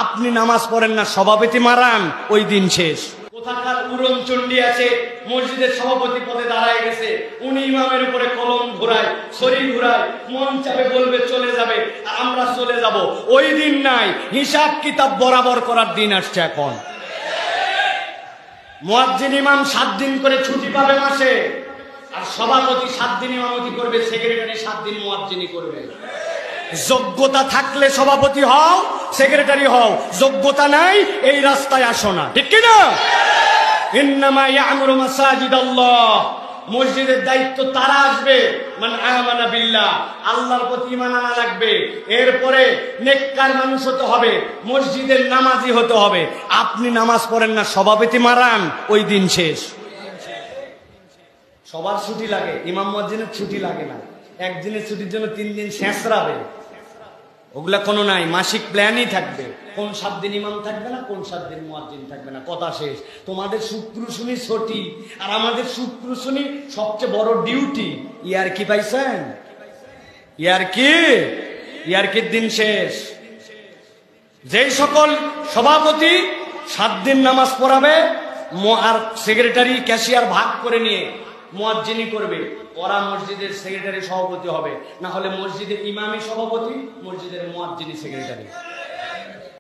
আপনি নামাজ পড়েন না, সভাপতি মারান, ওই দিন শেষ। কোথাকার উড়ন চণ্ডী আছে, মসজিদের সভাপতি পদে দাঁড়ায় গেছে, উনি ইমামের উপরে কলম ঘোরায়, ছড়ি ঘোরায়, মন চাপে বলবে চলে যাবে, আর আমরা চলে যাব। ওই দিন নাই, হিসাব কিতাব বরাবর করার দিন আসছে এখন। মুয়াজ্জিন ইমাম 7 দিন করে ছুটি পাবে মাসে, আর সভাপতি 7 দিন ইমামতি করবে, সেক্রেটারি 7 দিন মুয়াজ্জিনি করবে। যোগ্যতা থাকলে সভাপতি হও, সেক্রেটারি হও, যোগ্যতা নাই এই রাস্তায় আসো না, ঠিক কি না? ইন্নামা ইয়ামুরু মাসাজিদাল্লাহ, মসজিদের দায়িত্ব তারা আসবে মান আমানা বিল্লাহ, আল্লাহর প্রতি ঈমান আনা লাগবে, এরপরে নেককার মানুষ হতে হবে, মসজিদের নামাজি হতে হবে। আপনি নামাজ পড়েন না, সভাপতি মারান, ওই দিন শেষ। সবার ছুটি লাগে, ইমাম মুয়াজ্জিনের ছুটি লাগে না। একদিনের ছুটির জন্য 3 দিন শেষরাবে, ওগুলা কোনো নাই, মাসিক প্ল্যানই থাকবে। কোন 7 দিন ইমাম থাকবে না, কোন 7 দিন মুয়াজ্জিন থাকবে না, কথা শেষ। তোমাদের শুক্র শনি ছুটি, আর আমাদের শুক্র শনি সবচেয়ে বড় ডিউটি। ইয়ার কি পাইছেন? ইয়ারকির দিন শেষ। যেই সকল সভাপতি 7 দিন নামাজ পড়াবে, আর সেক্রেটারি ক্যাশিয়ার ভাগ করে নিয়ে মুয়াজ্জিনি করবে, ওরা মসজিদের সেক্রেটারি সভাপতি হবে, না হলে মসজিদের ইমামি সভাপতি, মসজিদের মুয়াজ্জিনি সেক্রেটারি।